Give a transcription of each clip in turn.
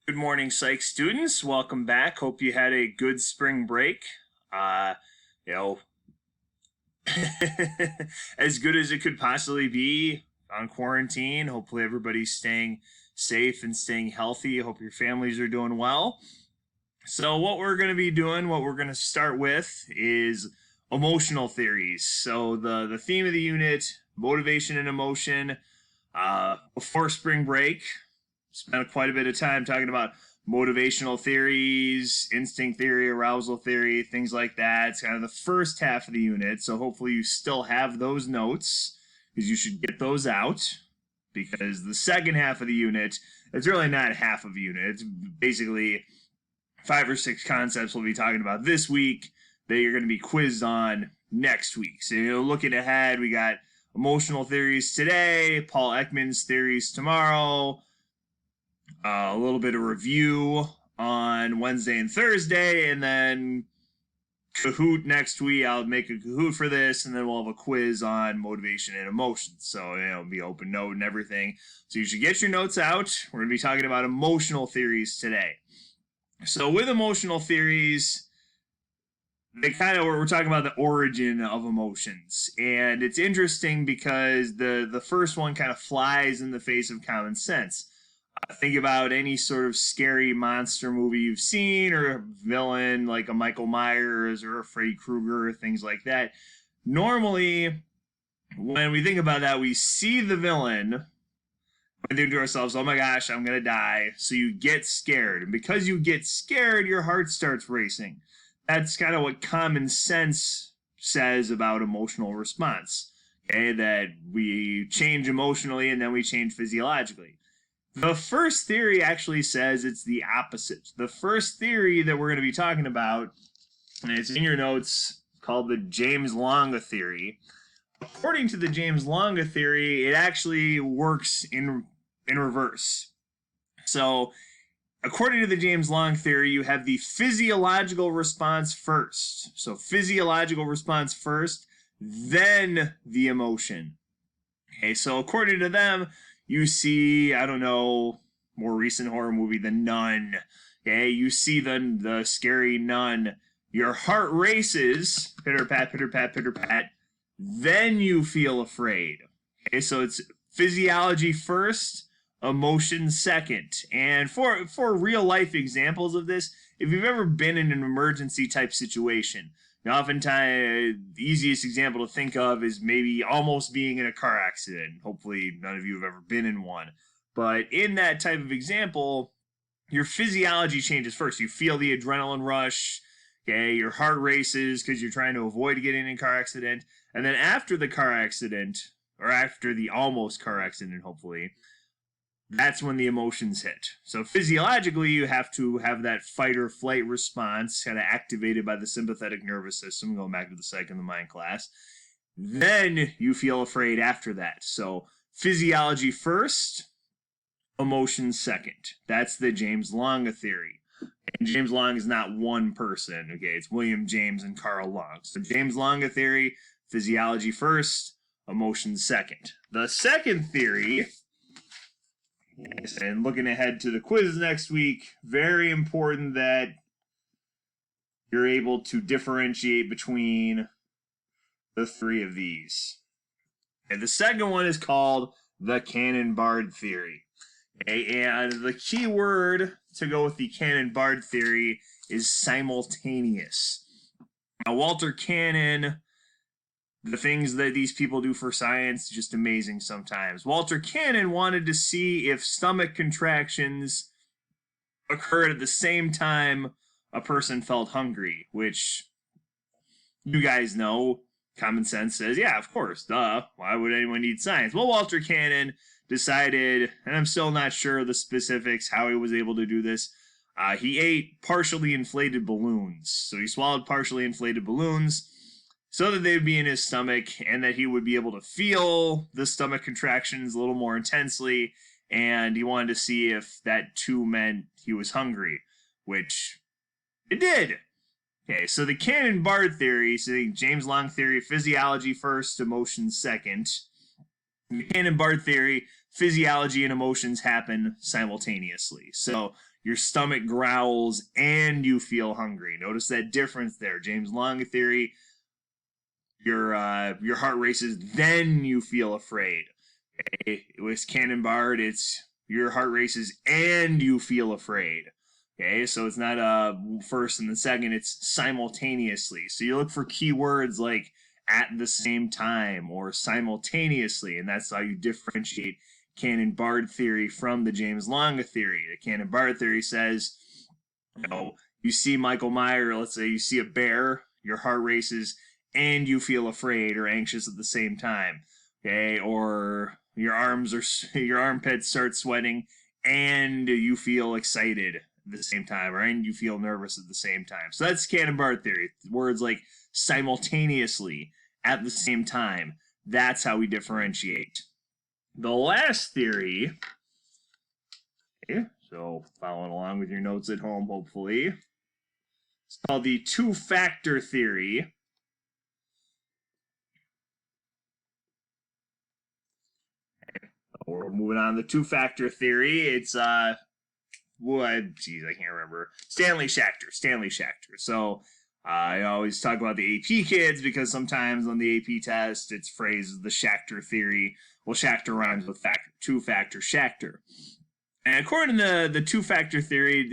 Good morning, psych students. Welcome back. Hope you had a good spring break. Uh, you know, as good as it could possibly be on quarantine. Hopefully, everybody's staying safe and staying healthy. I hope your families are doing well. So, what we're going to be doing, what we're going to start with is emotional theories. So, the theme of the unit, motivation and emotion. Before spring break, spent quite a bit of time talking about motivational theories, instinct theory, arousal theory, things like that. It's kind of the first half of the unit. So hopefully you still have those notes because you should get those out because the second half of the unit, it's really not half of a unit. It's basically 5 or 6 concepts we'll be talking about this week that you're going to be quizzed on next week. So, looking ahead, we got emotional theories today, Paul Ekman's theories tomorrow, a little bit of review on Wednesday and Thursday, and then Kahoot next week. I'll make a Kahoot for this, and then we'll have a quiz on motivation and emotions. So, it'll be open note and everything. So you should get your notes out. We're going to be talking about emotional theories today. So with emotional theories, we're talking about the origin of emotions. And it's interesting because the first one kind of flies in the face of common sense. Think about any sort of scary monster movie you've seen, or a villain like a Michael Myers or a Freddy Krueger, things like that. Normally, when we think about that, we see the villain and think to ourselves, oh my gosh, I'm going to die. So you get scared. And because you get scared, your heart starts racing. That's kind of what common sense says about emotional response. Okay, that we change emotionally and then we change physiologically. The first theory actually says it's the opposite. The first theory that we're going to be talking about, and it's in your notes, called the James Lange theory. According to the James Lange theory, it actually works in reverse. So, according to the James Lange theory, you have the physiological response first. So, physiological response first, then the emotion. Okay, so according to them, you see, I don't know, more recent horror movie, The Nun. Okay, you see the scary nun. Your heart races, pitter pat, pitter pat, pitter pat. Then you feel afraid. Okay, so it's physiology first, emotion second. And for real life examples of this, if you've ever been in an emergency type situation, oftentimes the easiest example to think of is maybe almost being in a car accident. Hopefully none of you have ever been in one. But in that type of example, your physiology changes first. You feel the adrenaline rush. Okay, your heart races because you're trying to avoid getting in a car accident. And then after the car accident, or after the almost car accident, hopefully, that's when the emotions hit. So physiologically, you have to have that fight or flight response kind of activated by the sympathetic nervous system, going back to the Psych in the Mind class. Then you feel afraid after that. So physiology first, emotion second. That's the James Lange theory. And James Lange is not one person, okay? It's William James and Carl Lange. So James Lange theory, physiology first, emotion second. The second theory, and looking ahead to the quiz next week, very important that you're able to differentiate between the three of these. And the second one is called the Cannon-Bard theory. Okay, and the key word to go with the Cannon-Bard theory is simultaneous. Now, Walter Cannon, the things that these people do for science, just amazing sometimes. Walter Cannon wanted to see if stomach contractions occurred at the same time a person felt hungry, which you guys know, common sense says, yeah, of course, duh. Why would anyone need science? Well, Walter Cannon decided, and I'm still not sure of the specifics, how he was able to do this. He ate partially inflated balloons. So he swallowed partially inflated balloons so that they would be in his stomach and that he would be able to feel the stomach contractions a little more intensely. And he wanted to see if that too meant he was hungry, which it did. Okay, so the Cannon-Bard theory, so the James Lange theory, physiology first, emotion second. The Cannon-Bard theory, physiology and emotions happen simultaneously. So your stomach growls and you feel hungry. Notice that difference there. James Long theory, your heart races, then you feel afraid. Okay? With Ken and Bart, it's your heart races and you feel afraid. Okay, so it's not first and the second, it's simultaneously. So you look for keywords like at the same time or simultaneously, and that's how you differentiate Cannon-Bard theory from the James Longa theory. The Cannon-Bard theory says, you see Michael Myers, let's say you see a bear, your heart races, and you feel afraid or anxious at the same time. Okay, or your armpits start sweating, and you feel excited at the same time, and you feel nervous at the same time. So that's Cannon-Bard theory. Words like simultaneously, at the same time. That's how we differentiate. The last theory, okay, so following along with your notes at home, hopefully, it's called the two-factor theory. Okay, so we're moving on to the two-factor theory. It's, I can't remember. Stanley Schachter. So I always talk about the AP kids because sometimes on the AP test it's phrased as the Schachter theory. Well, Schachter rhymes with factor, two-factor Schachter. And according to the two-factor theory,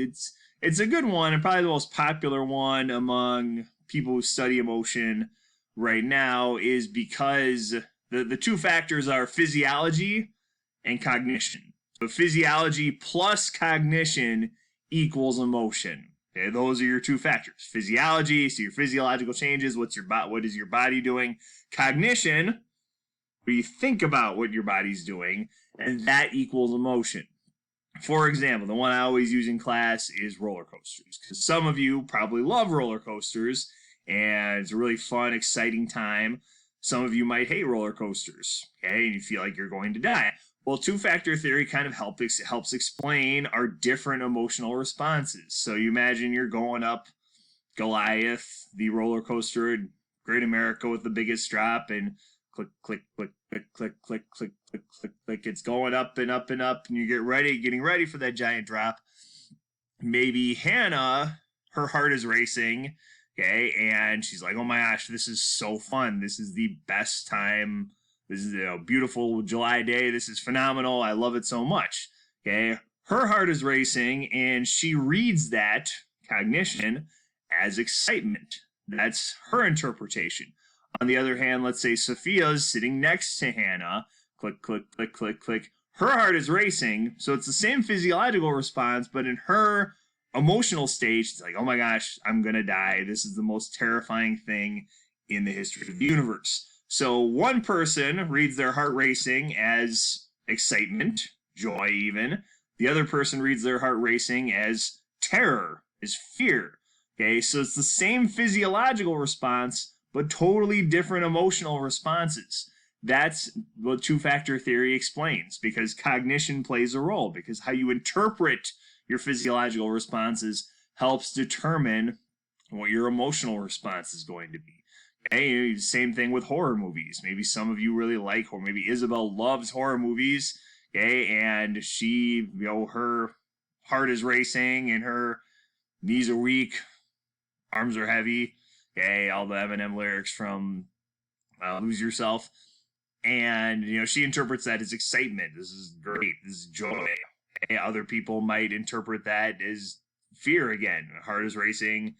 it's a good one and probably the most popular one among people who study emotion right now is because the two factors are physiology and cognition. So physiology plus cognition equals emotion. Okay, those are your two factors. Physiology, so your physiological changes, what is your body doing? Cognition, where you think about what your body's doing, and that equals emotion. For example, the one I always use in class is roller coasters, because some of you probably love roller coasters, and it's a really fun, exciting time. Some of you might hate roller coasters, okay, and you feel like you're going to die. Well, two-factor theory kind of helps explain our different emotional responses. So you imagine you're going up Goliath, the roller coaster in Great America with the biggest drop, and click, click, click, click, click, click, click, click, click, click. It's going up and up and up, and you getting ready for that giant drop. Maybe Hannah, her heart is racing, okay, and she's like, oh my gosh, this is so fun. This is the best time. This is a beautiful July day. This is phenomenal. I love it so much. Okay. Her heart is racing, and she reads that cognition as excitement. That's her interpretation. On the other hand, let's say Sophia's sitting next to Hannah. Click, click, click, click, click. Her heart is racing, so it's the same physiological response, but in her emotional stage, it's like, oh my gosh, I'm going to die. This is the most terrifying thing in the history of the universe. So one person reads their heart racing as excitement, joy even. The other person reads their heart racing as terror, as fear. Okay, so it's the same physiological response, but totally different emotional responses. That's what two-factor theory explains, because cognition plays a role, because how you interpret your physiological responses helps determine what your emotional response is going to be. Okay, same thing with horror movies. Maybe some of you really like horror. Maybe Isabel loves horror movies, okay, and she, her heart is racing and her knees are weak, arms are heavy, okay, all the Eminem lyrics from Lose Yourself. And, she interprets that as excitement. This is great. This is joy. Okay, other people might interpret that as fear again. Heart is racing.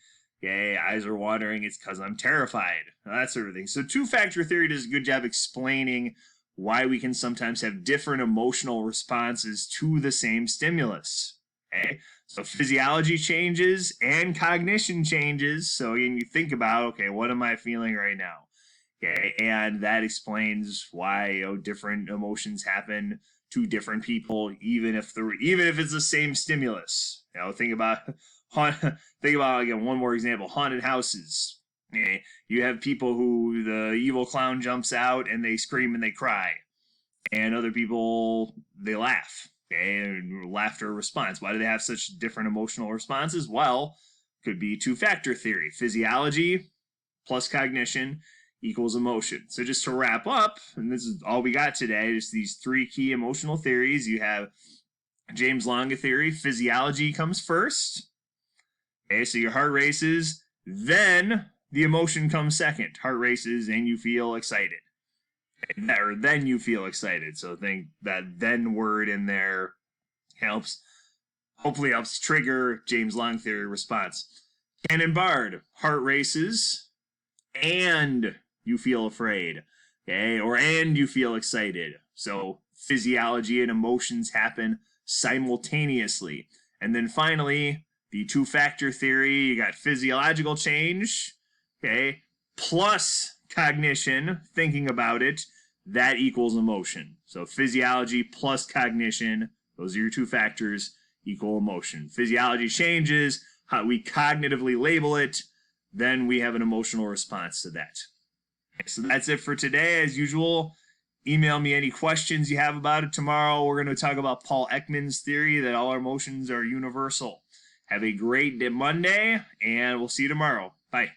Okay, eyes are watering, it's because I'm terrified. That sort of thing. So two-factor theory does a good job explaining why we can sometimes have different emotional responses to the same stimulus. Okay, so physiology changes and cognition changes. So again, you think about, okay, what am I feeling right now? Okay, and that explains why different emotions happen to different people, even if it's the same stimulus. Think about again, one more example, haunted houses. Okay, you have people who the evil clown jumps out and they scream and they cry, and other people they laugh. Okay, and laughter response. Why do they have such different emotional responses? Well, could be two-factor theory, physiology plus cognition equals emotion. So just to wrap up, and this is all we got today, just these three key emotional theories. You have James Lange theory, physiology comes first. Okay, so your heart races, then the emotion comes second. Heart races and you feel excited. Or then you feel excited. So think that then word in there hopefully helps trigger James Lange theory response. Ken and Bart, heart races and you feel afraid. Okay, or and you feel excited. So physiology and emotions happen simultaneously. And then finally, the two-factor theory, you got physiological change, okay, plus cognition, thinking about it, that equals emotion. So physiology plus cognition, those are your two factors, equal emotion. Physiology changes, how we cognitively label it, then we have an emotional response to that. Okay, so that's it for today. As usual, email me any questions you have about it tomorrow. We're going to talk about Paul Ekman's theory that all our emotions are universal. Have a great Monday, and we'll see you tomorrow. Bye.